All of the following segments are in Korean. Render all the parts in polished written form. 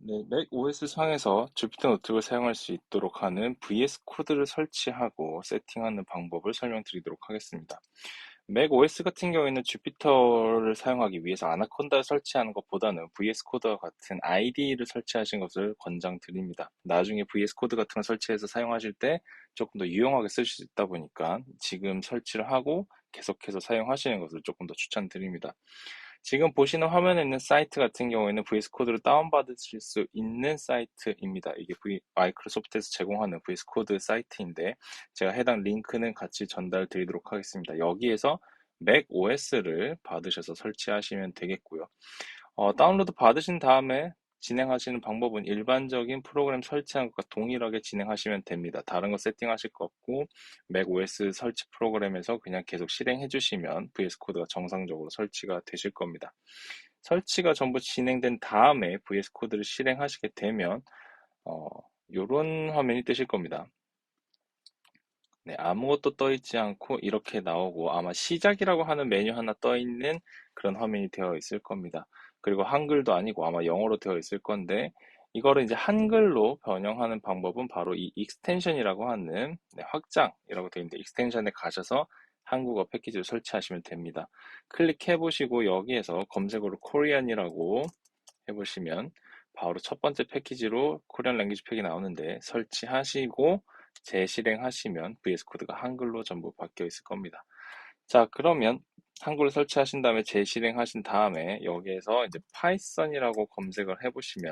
네, 맥 OS 상에서 주피터 노트북을 사용할 수 있도록 하는 VS 코드를 설치하고 세팅하는 방법을 설명드리도록 하겠습니다. 맥 OS 같은 경우에는 주피터를 사용하기 위해서 아나콘다를 설치하는 것보다는 VS 코드와 같은 IDE를 설치하신 것을 권장드립니다. 나중에 VS 코드 같은 걸 설치해서 사용하실 때 조금 더 유용하게 쓰실 수 있다 보니까 지금 설치를 하고 계속해서 사용하시는 것을 조금 더 추천드립니다. 지금 보시는 화면에 있는 사이트 같은 경우에는 VS 코드를 다운받으실 수 있는 사이트입니다. 이게 마이크로소프트에서 제공하는 VS 코드 사이트인데 제가 해당 링크는 같이 전달 드리도록 하겠습니다. 여기에서 맥 OS를 받으셔서 설치하시면 되겠고요. 다운로드 받으신 다음에 진행하시는 방법은 일반적인 프로그램 설치한 것과 동일하게 진행하시면 됩니다. 다른 거 세팅하실 거 없고 맥 OS 설치 프로그램에서 그냥 계속 실행해 주시면 VS 코드가 정상적으로 설치가 되실 겁니다. 설치가 전부 진행된 다음에 VS 코드를 실행하시게 되면 이런 화면이 뜨실 겁니다. 네, 아무것도 떠 있지 않고 이렇게 나오고 아마 시작이라고 하는 메뉴 하나 떠 있는 그런 화면이 되어 있을 겁니다. 그리고 한글도 아니고 아마 영어로 되어 있을 건데 이거를 이제 한글로 변형하는 방법은 바로 이 익스텐션이라고 하는 확장이라고 되어 있는데 익스텐션에 가셔서 한국어 패키지를 설치하시면 됩니다. 클릭해 보시고 여기에서 검색어로 코리안이라고 해보시면 바로 첫 번째 패키지로 코리안 랭귀지 팩이 나오는데 설치하시고 재실행하시면 VS 코드가 한글로 전부 바뀌어 있을 겁니다. 자, 그러면 한글로 설치하신 다음에 재실행하신 다음에 여기에서 이제 파이썬이라고 검색을 해보시면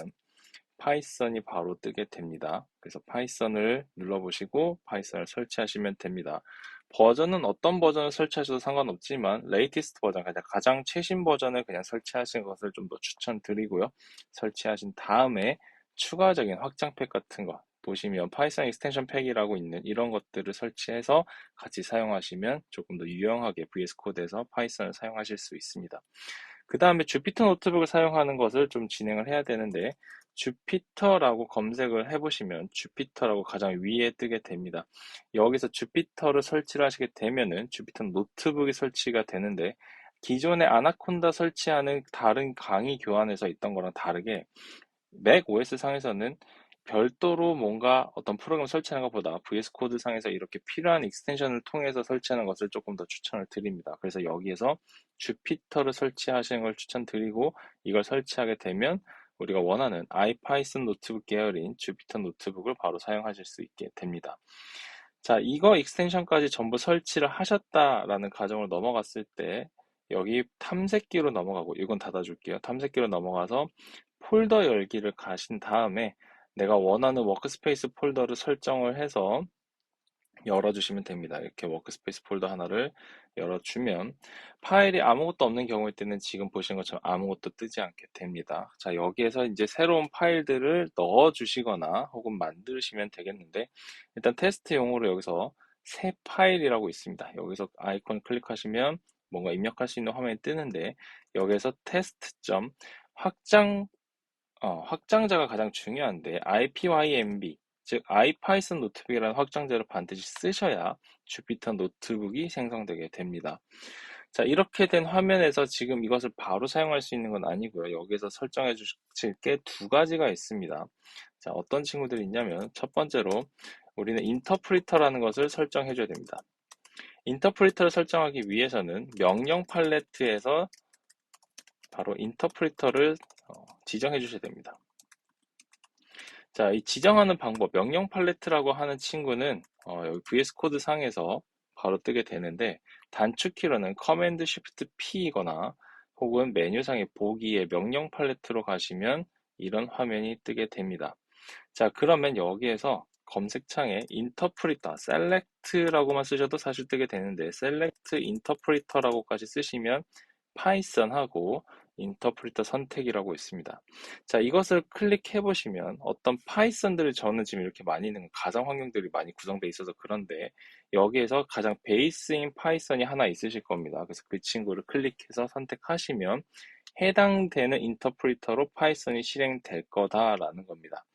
파이썬이 바로 뜨게 됩니다. 그래서 파이썬을 눌러보시고 파이썬을 설치하시면 됩니다. 버전은 어떤 버전을 설치하셔도 상관없지만 레이티스트 버전, 가장 최신 버전을 그냥 설치하시는 것을 좀 더 추천드리고요. 설치하신 다음에 추가적인 확장팩 같은 거 보시면 파이썬 익스텐션 팩이라고 있는 이런 것들을 설치해서 같이 사용하시면 조금 더 유용하게 VS 코드에서 파이썬을 사용하실 수 있습니다. 그 다음에 주피터 노트북을 사용하는 것을 좀 진행을 해야 되는데 주피터라고 검색을 해보시면 주피터라고 가장 위에 뜨게 됩니다. 여기서 주피터를 설치를 하시게 되면은 주피터 노트북이 설치가 되는데 기존의 아나콘다 설치하는 다른 강의 교환에서 있던 거랑 다르게 맥 OS 상에서는 별도로 뭔가 어떤 프로그램 설치하는 것보다 VS 코드 상에서 이렇게 필요한 익스텐션을 통해서 설치하는 것을 조금 더 추천을 드립니다. 그래서 여기에서 주피터를 설치하시는 걸 추천드리고 이걸 설치하게 되면 우리가 원하는 아이파이썬 노트북 계열인 주피터 노트북을 바로 사용하실 수 있게 됩니다. 자, 이거 익스텐션까지 전부 설치를 하셨다라는 가정을 넘어갔을 때 여기 탐색기로 넘어가고 이건 닫아줄게요. 탐색기로 넘어가서 폴더 열기를 가신 다음에 내가 원하는 워크스페이스 폴더를 설정을 해서 열어주시면 됩니다. 이렇게 워크스페이스 폴더 하나를 열어주면 파일이 아무것도 없는 경우일 때는 지금 보시는 것처럼 아무것도 뜨지 않게 됩니다. 자, 여기에서 이제 새로운 파일들을 넣어주시거나 혹은 만드시면 되겠는데 일단 테스트용으로 여기서 새 파일이라고 있습니다. 여기서 아이콘 클릭하시면 뭔가 입력할 수 있는 화면이 뜨는데 여기에서 테스트.점 확장 확장자가 가장 중요한데 IPYNB, 즉 아이파이썬 노트북이라는 확장자를 반드시 쓰셔야 주피터 노트북이 생성되게 됩니다. 자, 이렇게 된 화면에서 지금 이것을 바로 사용할 수 있는 건 아니고요. 여기에서 설정해 주실 게 두 가지가 있습니다. 자, 어떤 친구들이 있냐면 첫 번째로 우리는 인터프리터라는 것을 설정해 줘야 됩니다. 인터프리터를 설정하기 위해서는 명령 팔레트에서 바로 인터프리터를 지정해 주셔야 됩니다. 자, 이 지정하는 방법, 명령 팔레트라고 하는 친구는 여기 VS 코드 상에서 바로 뜨게 되는데 단축키로는 커맨드 쉬프트 P이거나 혹은 메뉴상의 보기에 명령 팔레트로 가시면 이런 화면이 뜨게 됩니다. 자, 그러면 여기에서 검색창에 인터프리터, 셀렉트라고만 쓰셔도 사실 뜨게 되는데 셀렉트 인터프리터라고까지 쓰시면 파이썬하고 인터프리터 선택이라고 있습니다. 자, 이것을 클릭해 보시면 어떤 파이썬들을 저는 지금 이렇게 많이 있는 가상 환경들이 많이 구성되어 있어서 그런데 여기에서 가장 베이스인 파이썬이 하나 있으실 겁니다. 그래서 그 친구를 클릭해서 선택하시면 해당되는 인터프리터로 파이썬이 실행될 거다라는 겁니다.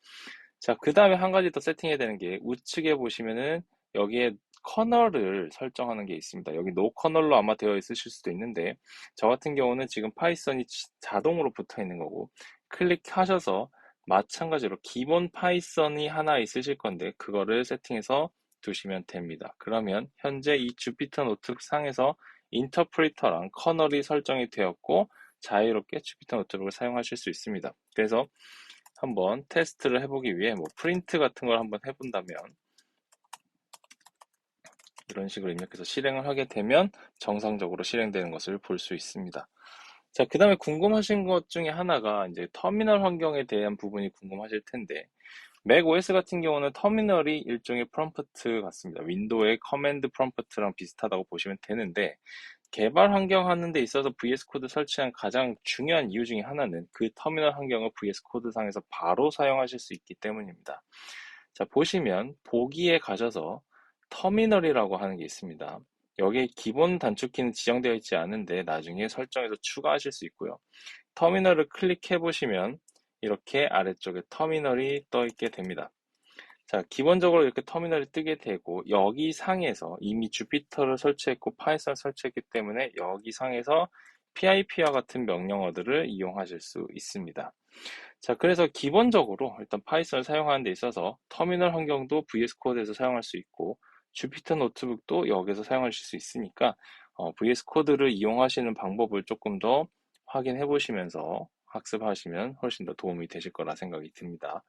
자, 그 다음에 한 가지 더 세팅해야 되는 게 우측에 보시면은 여기에 커널을 설정하는 게 있습니다. 여기 노 커널로 아마 되어 있으실 수도 있는데 저 같은 경우는 지금 파이썬이 자동으로 붙어 있는 거고 클릭하셔서 마찬가지로 기본 파이썬이 하나 있으실 건데 그거를 세팅해서 두시면 됩니다. 그러면 현재 이 주피터 노트북 상에서 인터프리터랑 커널이 설정이 되었고 자유롭게 주피터 노트북을 사용하실 수 있습니다. 그래서 한번 테스트를 해보기 위해 뭐 프린트 같은 걸 한번 해본다면 이런 식으로 입력해서 실행을 하게 되면 정상적으로 실행되는 것을 볼 수 있습니다. 자, 그 다음에 궁금하신 것 중에 하나가 이제 터미널 환경에 대한 부분이 궁금하실 텐데, 맥 OS 같은 경우는 터미널이 일종의 프롬프트 같습니다. 윈도우의 커맨드 프롬프트랑 비슷하다고 보시면 되는데, 개발 환경 하는 데 있어서 VS 코드 설치한 가장 중요한 이유 중에 하나는 그 터미널 환경을 VS 코드상에서 바로 사용하실 수 있기 때문입니다. 자, 보시면 보기에 가셔서 터미널이라고 하는 게 있습니다. 여기에 기본 단축키는 지정되어 있지 않은데 나중에 설정해서 추가하실 수 있고요. 터미널을 클릭해 보시면 이렇게 아래쪽에 터미널이 떠 있게 됩니다. 자, 기본적으로 이렇게 터미널이 뜨게 되고 여기 상에서 이미 주피터를 설치했고 파이썬을 설치했기 때문에 여기 상에서 PIP와 같은 명령어들을 이용하실 수 있습니다. 자, 그래서 기본적으로 일단 파이썬을 사용하는 데 있어서 터미널 환경도 VS 코드에서 사용할 수 있고 주피터 노트북도 여기서 사용하실 수 있으니까 VS 코드를 이용하시는 방법을 조금 더 확인해 보시면서 학습하시면 훨씬 더 도움이 되실 거라 생각이 듭니다.